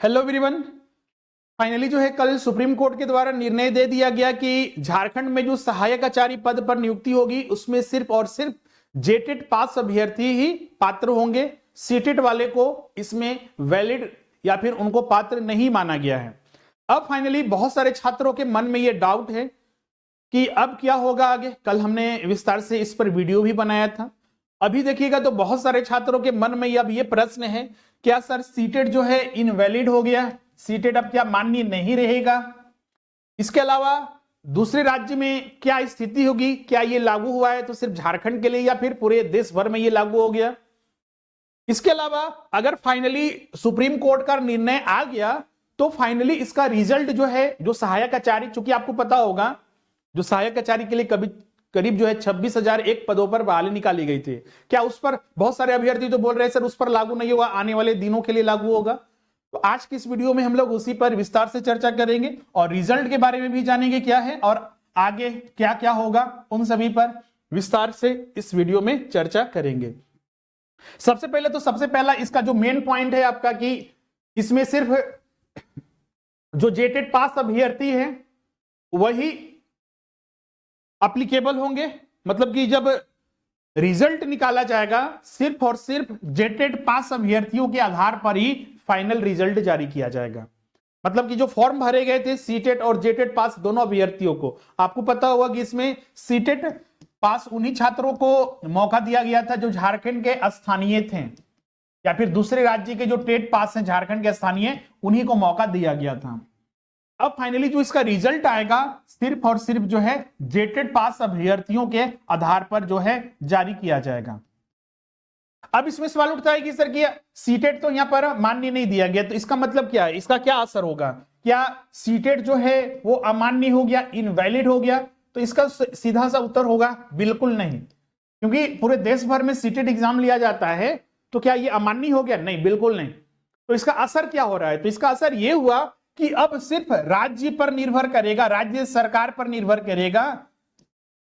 Hello everyone. Finally जो है कल सुप्रीम कोर्ट के द्वारा निर्णय दे दिया गया कि झारखंड में जो सहायक आचार्य पद पर नियुक्ति होगी उसमें सिर्फ और सिर्फ जेटेट पास अभ्यर्थी ही पात्र होंगे। सीटेट वाले को इसमें वैलिड या फिर उनको पात्र नहीं माना गया है। अब फाइनली बहुत सारे छात्रों के मन में यह डाउट है कि अब क्या होगा आगे। कल हमने विस्तार से इस पर वीडियो भी बनाया था। अभी देखिएगा तो बहुत सारे छात्रों के मन में अब ये प्रश्न है, क्या सर सीटेट जो है इनवैलिड हो गया, सीटेट अब क्या मान्य नहीं रहेगा? इसके अलावा दूसरे राज्य में क्या स्थिति होगी, क्या ये लागू हुआ है तो सिर्फ झारखंड के लिए या फिर पूरे देश भर में ये लागू हो गया? इसके अलावा अगर फाइनली सुप्रीम कोर्ट का निर्णय आ गया तो फाइनली इसका रिजल्ट जो है, जो सहायक आचार्य, चूंकि आपको पता होगा जो सहायक आचार्य के लिए करीब जो है 26,001 पदों पर बहाली निकाली गई थी, क्या उस पर बहुत सारे अभ्यर्थी तो बोल रहे हैं सर उस पर लागू नहीं होगा, आने वाले दिनों के लिए लागू होगा। तो आज की इस वीडियो में हम लोग उसी पर विस्तार से चर्चा करेंगे और रिजल्ट के बारे में भी जानेंगे क्या है और आगे क्या क्या होगा, उन सभी पर विस्तार से इस वीडियो में चर्चा करेंगे। सबसे पहला इसका जो मेन पॉइंट है आपका कि इसमें सिर्फ जो जेटेट पास अभ्यर्थी है वही एप्लीकेबल होंगे। मतलब कि जब रिजल्ट निकाला जाएगा सिर्फ और सिर्फ जेटेट पास अभ्यर्थियों के आधार पर ही फाइनल रिजल्ट जारी किया जाएगा। मतलब कि जो फॉर्म भरे गए थे सीटेट और जेटेट पास दोनों अभ्यर्थियों को, आपको पता होगा कि इसमें सीटेट पास उन्हीं छात्रों को मौका दिया गया था जो झारखंड के स्थानीय थे या फिर दूसरे राज्य के जो टेट पास हैं झारखंड के स्थानीय, उन्हीं को मौका दिया गया था। अब फाइनली जो इसका रिजल्ट आएगा सिर्फ और सिर्फ जो है जेटेट पास अभ्यर्थियों के आधार पर जो है जारी किया जाएगा। अब इसमें सवाल उठता है कि सर कि सीटेट तो यहां पर मान्य नहीं दिया गया, तो इसका मतलब क्या है, इसका क्या असर होगा? क्या सीटेट जो है वो अमान्य हो गया, इनवैलिड हो गया? तो इसका सीधा सा उत्तर होगा बिल्कुल नहीं, क्योंकि पूरे देश भर में सीटेट एग्जाम लिया जाता है, तो क्या ये अमान्य हो गया? नहीं, बिल्कुल नहीं। तो इसका असर क्या हो रहा है? तो इसका असर यह हुआ कि अब सिर्फ राज्य पर निर्भर करेगा, राज्य सरकार पर निर्भर करेगा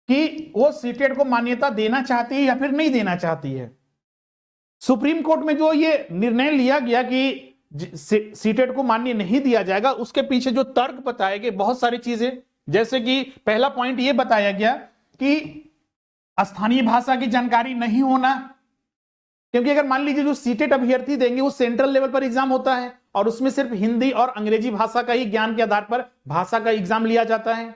कि वो सीटेट को मान्यता देना चाहती है या फिर नहीं देना चाहती है। सुप्रीम कोर्ट में जो ये निर्णय लिया गया कि सीटेट को मान्य नहीं दिया जाएगा, उसके पीछे जो तर्क बताए गए बहुत सारी चीजें, जैसे कि पहला पॉइंट ये बताया गया कि स्थानीय भाषा की जानकारी नहीं होना, क्योंकि अगर मान लीजिए जो सीटेट अभ्यर्थी देंगे वो सेंट्रल लेवल पर एग्जाम होता है और उसमें सिर्फ हिंदी और अंग्रेजी भाषा का ही ज्ञान के आधार पर भाषा का एग्जाम लिया जाता है।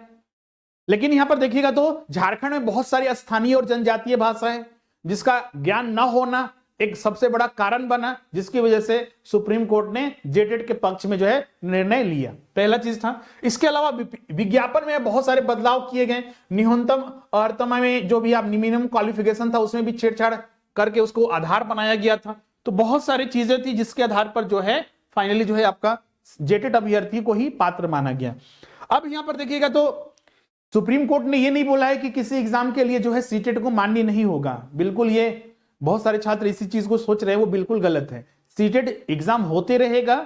लेकिन यहां पर देखिएगा तो झारखंड में बहुत सारी स्थानीय और जनजातीय भाषा है जिसका ज्ञान न होना एक सबसे बड़ा कारण बना, जिसकी वजह से सुप्रीम कोर्ट ने जेटेट के पक्ष में जो है निर्णय लिया। पहला चीज था। इसके अलावा विज्ञापन में बहुत सारे बदलाव किए गए। न्यूनतम अर्थमा में जो भी आप मिनिमम क्वालिफिकेशन था उसमें भी छेड़छाड़ करके उसको आधार बनाया गया था। तो बहुत सारी चीजें थी जिसके आधार पर जो है फाइनली जो है आपका जेटेट अभ्यर्थी को ही पात्र माना गया। अब यहां पर देखिएगा तो सुप्रीम कोर्ट ने यह नहीं बोला है कि किसी एग्जाम के लिए जो है सीटेट को मान्य नहीं होगा। बिल्कुल, ये बहुत सारे छात्र इसी चीज को सोच रहे हैं, वो बिल्कुल गलत है। सीटेट एग्जाम होते रहेगा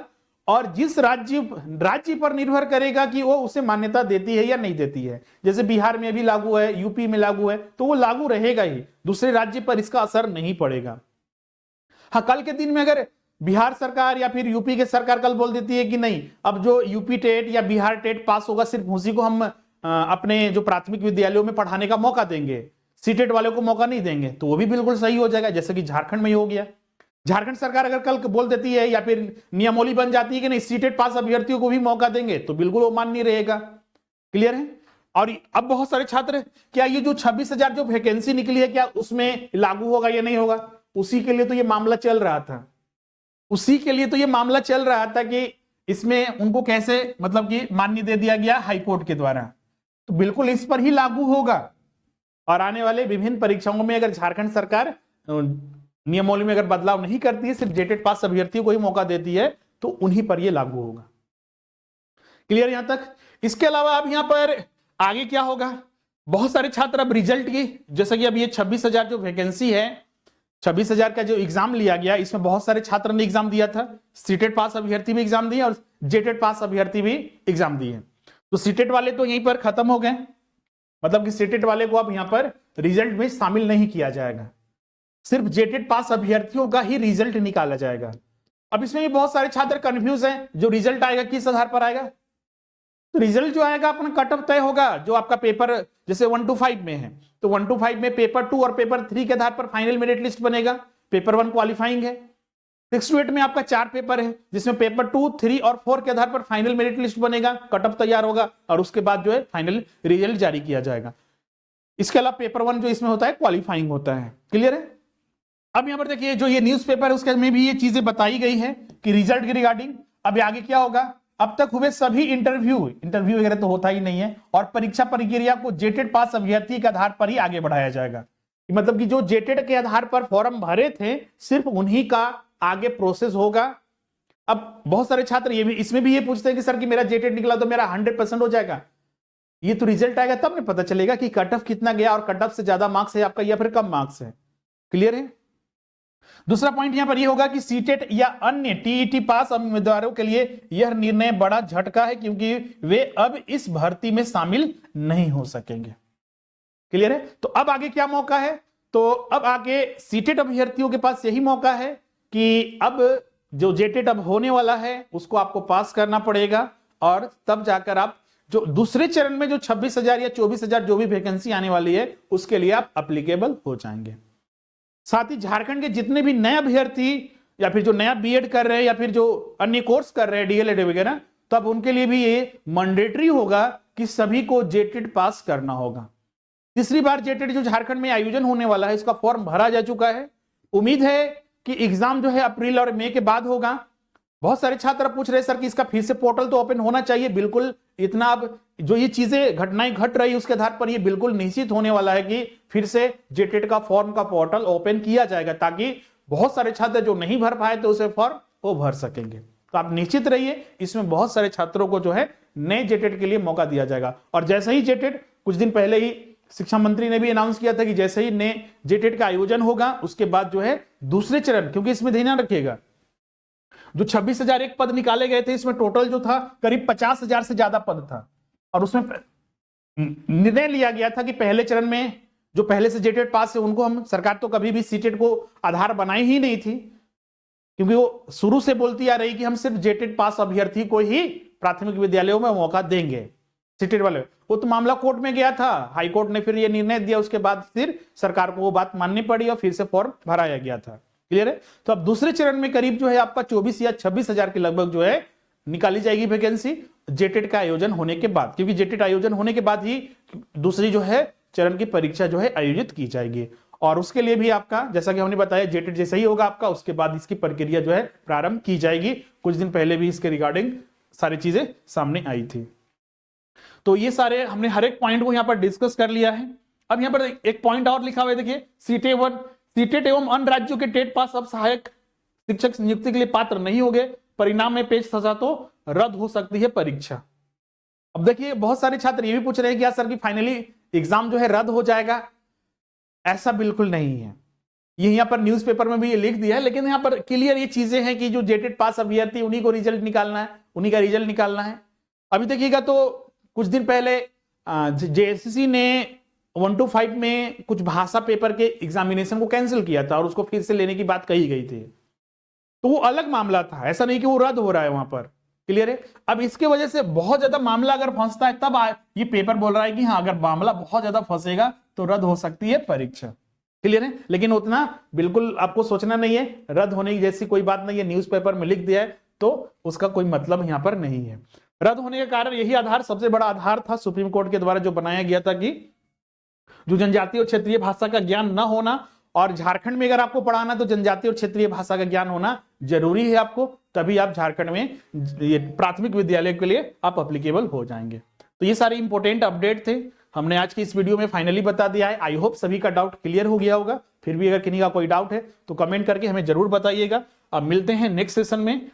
और जिस राज्य पर निर्भर करेगा कि वो उसे मान्यता देती है या नहीं देती है। जैसे बिहार में भी लागू है, यूपी में लागू है, तो वो लागू रहेगा ही, दूसरे राज्य पर इसका असर नहीं पड़ेगा। हाँ, कल के दिन में अगर बिहार सरकार या फिर यूपी के सरकार कल बोल देती है कि नहीं, अब जो यूपी टेट या बिहार टेट पास होगा सिर्फ उसी को हम अपने जो प्राथमिक विद्यालयों में पढ़ाने का मौका देंगे, सीटेट वाले को मौका नहीं देंगे, तो वो भी बिल्कुल सही हो जाएगा, जैसे कि झारखंड में हो गया। झारखंड सरकार अगर कल बोल देती है या फिर नियमावली बन जाती है कि नहीं सीटेट पास अभ्यर्थियों को भी मौका देंगे, तो बिल्कुल वो मान्य रहेगा। क्लियर है? और अब बहुत सारे छात्र, क्या ये जो 26,000 जो वैकेंसी निकली है क्या उसमें लागू होगा या नहीं होगा? उसी के लिए तो ये मामला चल रहा था, कि इसमें उनको कैसे मतलब कि मान्य दे दिया गया हाईकोर्ट के द्वारा, तो बिल्कुल इस पर ही लागू होगा। और आने वाले विभिन्न परीक्षाओं में अगर झारखंड सरकार नियमावली में अगर बदलाव नहीं करती है, सिर्फ जेटेट पास अभ्यर्थियों को ही मौका देती है, तो उन्हीं पर यह लागू होगा। क्लियर यहां तक? इसके अलावा अब यहां पर आगे क्या होगा? बहुत सारे छात्र अब रिजल्ट की, जैसे कि अब ये 26,000 जो वैकेंसी है, 26,000 का जो एग्जाम लिया गया, इसमें बहुत सारे छात्र ने एग्जाम दिया था। सीटेट पास अभ्यर्थी भी एग्जाम दिए और जेटेट पास अभ्यर्थी भी एग्जाम दिए। तो सीटेट वाले तो यहीं पर खत्म हो गए, मतलब कि सीटेट वाले को अब यहां पर रिजल्ट में शामिल नहीं किया जाएगा, सिर्फ जेटेट पास अभ्यर्थियों का ही रिजल्ट निकाला जाएगा। अब इसमें भी बहुत सारे छात्र कंफ्यूज हैं, जो रिजल्ट आएगा किस आधार पर आएगा? तो रिजल्ट जो आएगा अपना कट ऑफ तय होगा, जो आपका पेपर जैसे 1 to 5 में है, तो 1 to 5 में पेपर 2 और पेपर 3 के आधार पर फाइनल मेरिट लिस्ट बनेगा। पेपर 1 क्वालिफाइंग है। 6 to 8 में आपका 4 पेपर है, जिसमें पेपर 2, 3 और 4 के आधार पर फाइनल मेरिट लिस्ट बनेगा, कट ऑफ तैयार होगा और उसके बाद जो है फाइनल रिजल्ट जारी किया जाएगा। इसके अलावा पेपर 1 जो इसमें होता है क्वालिफाइंग होता है। क्लियर है? अब यहां पर देखिए जो ये न्यूज़पेपर है उसके में भी ये चीजें बताई गई है कि रिजल्ट के रिगार्डिंग अब आगे क्या होगा। अब तक हुए सभी इंटरव्यू वगैरह तो होता ही नहीं है, और परीक्षा प्रक्रिया को जेटेड पास अभ्यर्थी के आधार पर ही आगे बढ़ाया जाएगा। मतलब कि जो जेटेड के आधार पर फॉर्म भरे थे सिर्फ उन्हीं का आगे प्रोसेस होगा। अब बहुत सारे छात्र ये भी इसमें भी ये पूछते हैं कि सर कि मेरा जेटेड निकला तो मेरा 100% हो जाएगा। ये तो रिजल्ट आएगा तब नहीं पता चलेगा कि कट ऑफ कितना गया और कट ऑफ से ज्यादा मार्क्स है आपका या फिर कम मार्क्स है। क्लियर है? दूसरा पॉइंट यहां पर यह होगा कि सीटेट या अन्य टीईटी पास उम्मीदवारों के लिए यह निर्णय बड़ा झटका है, क्योंकि वे अब इस भर्ती में शामिल नहीं हो सकेंगे। क्लियर है? तो अब आगे क्या मौका है? तो अब आगे सीटेट अभ्यर्थियों के पास यही मौका है कि अब जो जेटेट अब होने वाला है उसको आपको पास करना पड़ेगा, और तब जाकर आप जो दूसरे चरण में जो 26,000 या 24,000 जो भी वैकेंसी आने वाली है उसके लिए आप एप्लीकेबल हो जाएंगे। साथ ही झारखंड के जितने भी नए अभ्यर्थी या फिर जो नया बीएड कर रहे हैं या फिर जो अन्य कोर्स कर रहे हैं डीएलएड वगैरह, तो अब उनके लिए भी ये मैंडेटरी होगा कि सभी को जेटेड पास करना होगा। तीसरी बार जेटेड जो झारखंड में आयोजन होने वाला है इसका फॉर्म भरा जा चुका है। उम्मीद है कि एग्जाम जो है अप्रैल और मई के बाद होगा। बहुत सारे छात्र पूछ रहे सर कि इसका फिर से पोर्टल तो ओपन होना चाहिए। बिल्कुल, इतना अब जो ये चीजें घटनाएं घट रही उसके आधार पर ये बिल्कुल निश्चित होने वाला है कि फिर से जेटेड का फॉर्म का पोर्टल ओपन किया जाएगा, ताकि बहुत सारे छात्र जो नहीं भर पाए तो उसे फॉर्म वो भर सकेंगे। तो आप निश्चित रहिए, इसमें बहुत सारे छात्रों को जो है नए जेटेड के लिए मौका दिया जाएगा। और जैसे ही जेटेड, कुछ दिन पहले ही शिक्षा मंत्री ने भी अनाउंस किया था कि जैसे ही नए जेटेड का आयोजन होगा उसके बाद जो है दूसरे चरण, क्योंकि इसमें ध्यान रखिएगा जो 26,000 एक पद निकाले गए थे इसमें टोटल जो था करीब 50,000 से ज्यादा पद था, और उसमें निर्णय लिया गया था कि पहले चरण में जो पहले से जेटेड पास है उनको हम, सरकार तो कभी भी सीटेड को आधार बनाई ही नहीं थी, क्योंकि वो शुरू से बोलती आ रही कि हम सिर्फ जेटेड पास अभ्यर्थी को ही प्राथमिक विद्यालयों में मौका देंगे। सीटेड वाले वो तो मामला कोर्ट में गया था, हाई कोर्ट ने फिर ये निर्णय दिया, उसके बाद फिर सरकार को वो बात माननी पड़ी और फिर से फॉर्म भराया गया था। क्लियर है? तो अब दूसरे चरण में करीब जो है आपका 24 या 26,000 के लगभग जो है निकाली जाएगी वैकेंसी जेटेड का आयोजन होने के बाद, क्योंकि जेटेड आयोजन होने के बाद ही दूसरी जो है चरण की परीक्षा जो है आयोजित की जाएगी। और उसके लिए भी आपका, जैसा कि हमने बताया, जेटेड जैसा ही होगा आपका, उसके बाद इसकी प्रक्रिया जो है प्रारंभ की जाएगी। कुछ दिन पहले भी इसके रिगार्डिंग सारी चीजें सामने आई थी। तो ये सारे हमने हर एक पॉइंट को यहाँ पर डिस्कस कर लिया है। अब यहाँ पर एक पॉइंट और लिखा हुआ है, देखिए, सीटेट एवं अन्य राज्यों के टेट पास अब सहायक शिक्षक नियुक्ति के लिए पात्र नहीं होंगे, परिणाम में पेश फंसा तो रद्द हो सकती है परीक्षा। अब देखिए बहुत सारे छात्र ये भी पूछ रहे हैं कि यार सर की फाइनली एग्जाम जो है रद्द हो जाएगा। ऐसा बिल्कुल नहीं है, ये यहाँ पर न्यूज़पेपर में भी ये लिख दिया है, लेकिन यहाँ पर क्लियर ये चीजें हैं कि जो जेटेड पास अभ्यर्थी उन्हीं को रिजल्ट निकालना है, उन्हीं का रिजल्ट निकालना है। अभी देखिएगा तो कुछ दिन पहले जेएसएससी ने 1 to 5 में कुछ भाषा पेपर के एग्जामिनेशन को कैंसिल किया था और उसको फिर से लेने की बात कही गई थी, तो वो अलग मामला था, ऐसा नहीं कि वो रद्द हो रहा है वहां पर। क्लियर है? अब इसके वजह से बहुत ज्यादा मामला अगर फंसता है तब ये पेपर बोल रहा है कि हाँ अगर मामला बहुत ज्यादा फंसेगा तो रद्द हो सकती है परीक्षा। क्लियर है? लेकिन उतना बिल्कुल आपको सोचना नहीं है, रद्द होने की जैसी कोई बात नहीं है। न्यूज़पेपर में लिख दिया है तो उसका कोई मतलब यहां पर नहीं है। रद्द होने के कारण यही आधार सबसे बड़ा आधार था सुप्रीम कोर्ट के द्वारा जो बनाया गया था कि जो जनजातीय और क्षेत्रीय भाषा का ज्ञान न होना, और झारखंड में अगर आपको पढ़ाना तो जनजातीय और क्षेत्रीय भाषा का ज्ञान होना जरूरी है आपको, तभी आप झारखंड में ये प्राथमिक विद्यालय के लिए आप एप्लीकेबल हो जाएंगे। तो ये सारे इंपॉर्टेंट अपडेट थे, हमने आज की इस वीडियो में फाइनली बता दिया है। आई होप सभी का डाउट क्लियर हो गया होगा। फिर भी अगर किसी का कोई डाउट है तो कमेंट करके हमें जरूर बताइएगा। अब मिलते हैं नेक्स्ट सेशन में।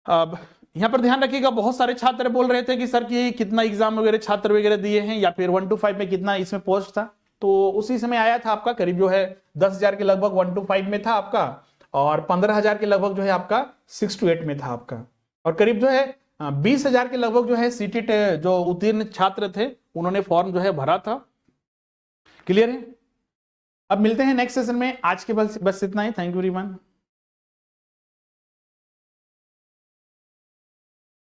अब यहाँ पर ध्यान रखिएगा, बहुत सारे छात्र बोल रहे थे कि सर कि कितना एग्जाम वगैरह छात्र वगैरह दिए हैं या फिर 1 to 5 में कितना इसमें पोस्ट था, तो उसी समय आया था आपका करीब जो है 10,000 के लगभग 1 to 5 में था आपका, और 15,000 के लगभग जो है आपका 6 to 8 में था आपका, और करीब जो है 20,000 के लगभग जो है सीटेट जो उत्तीर्ण छात्र थे उन्होंने फॉर्म जो है भरा था। क्लियर है? अब मिलते हैं नेक्स्ट सेशन में। आज के बस इतना ही। Thank you very much.